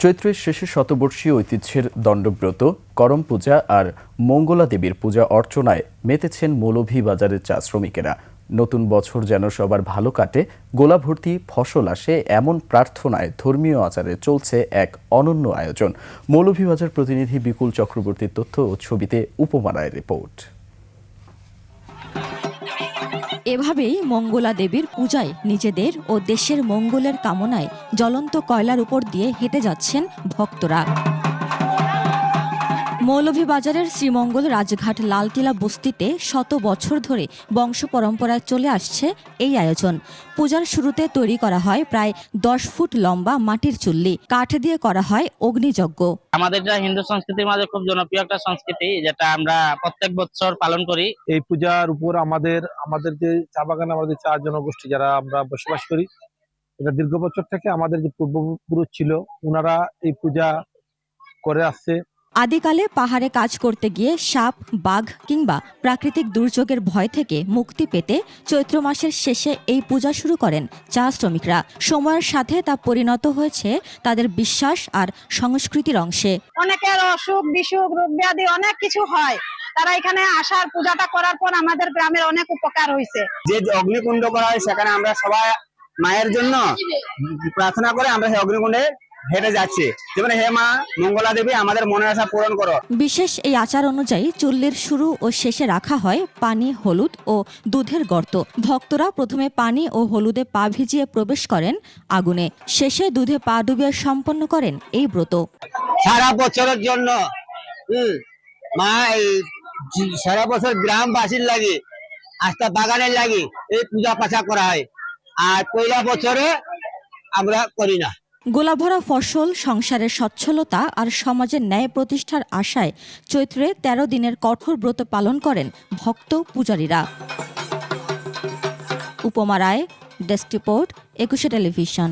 চৈত্রের শেষে শতবর্ষী ঐতিহ্যের দণ্ডব্রত, করম পূজা আর মঙ্গলা দেবীর পূজা অর্চনায় মেতেছেন মৌলভীবাজারের চা শ্রমিকেরা। নতুন বছর যেন সবার ভালো কাটে, গোলা ভর্তি ফসল আসে, এমন প্রার্থনায় ধর্মীয় আচারে চলছে এক অনন্য আয়োজন। মৌলভীবাজার প্রতিনিধি বিপুল চক্রবর্তীর তথ্য ও ছবিতে উপমা রায়ের রিপোর্ট। এভাবেই মঙ্গলা দেবীর পূজায় নিজেদের ও দেশের মঙ্গলের কামনায় জ্বলন্ত কয়লার উপর দিয়ে হেঁটে যাচ্ছেন ভক্তরা। মৌলভীবাজারের শ্রীমঙ্গল রাজঘাট লালটিলা বস্তিতে শত বছর ধরে বংশ পরম্পরায় চলে আসছে এই আয়োজন। পূজার শুরুতে তৈরি করা হয় প্রায় 10 ফুট লম্বা মাটির চুল্লি, কাঠ দিয়ে করা হয় অগ্নিযজ্ঞ। আমাদের এটা হিন্দু সংস্কৃতির মাঝে খুব জনপ্রিয় একটা সংস্কৃতি, যেটা আমরা প্রত্যেক বছর পালন করি। এই পূজার উপর আমাদের যে চা বাগানে আমাদের চা জনগোষ্ঠী যারা আমরা বসবাস করি, এটা দীর্ঘ বছর থেকে আমাদের যে পূর্বপুরুষ ছিল ওনারা এই পূজা করে আসছে। আদিকালে পাহাড়ে কাজ করতে গিয়ে সাপ, বাঘ কিংবা প্রাকৃতিক দুর্যোগের ভয় থেকে মুক্তি পেতে চৈত্র মাসের শেষে এই পূজা শুরু করেন চা শ্রমিকরা। সময়ের সাথে তা পরিণত হয়েছে তাদের বিশ্বাস আর সংস্কৃতির অংশে। অনেকের অসুখ বিসুখ রোগ ব্যাধি অনেক কিছু হয়, তারা এখানে আসার পূজাটা করার পর আমাদের গ্রামের অনেক উপকার হয়েছে। যে অগ্নিকুণ্ড করা হয় সেখানে আমরা সবাই মায়ের জন্য প্রার্থনা করে আমরা সেই অগ্নিকুণ্ডে হেঁটে যাচ্ছি, যেমন হে মা মঙ্গলা দেবী আমাদের মনের আশা পূরণ করো। বিশেষ এই আচার অনুযায়ী চুল্লির শুরু ও শেষে রাখা হয় পানি, হলুদ ও দুধের গর্ত। ভক্তরা প্রথমে পানি ও হলুদে পা ভিজিয়ে প্রবেশ করেন আগুনে, শেষে দুধে পা ডুবিয়ে সম্পন্ন করেন এই ব্রত। সারা বছরের জন্য মা এই সারা বছর গ্রামবাসীর লাগে আস্থা বাগানের লাগে এই পূজা পাশা করা হয়, আর পয়লা বছরে আমরা করি না। গোলাভরা ফসল, সংসারের সচ্ছলতা আর সমাজের ন্যায় প্রতিষ্ঠার আশায় চৈত্রে 13 দিনের কঠোর ব্রত পালন করেন ভক্ত পূজারীরা। উপমা রায়, ডেস্ক রিপোর্ট, 21 টেলিভিশন।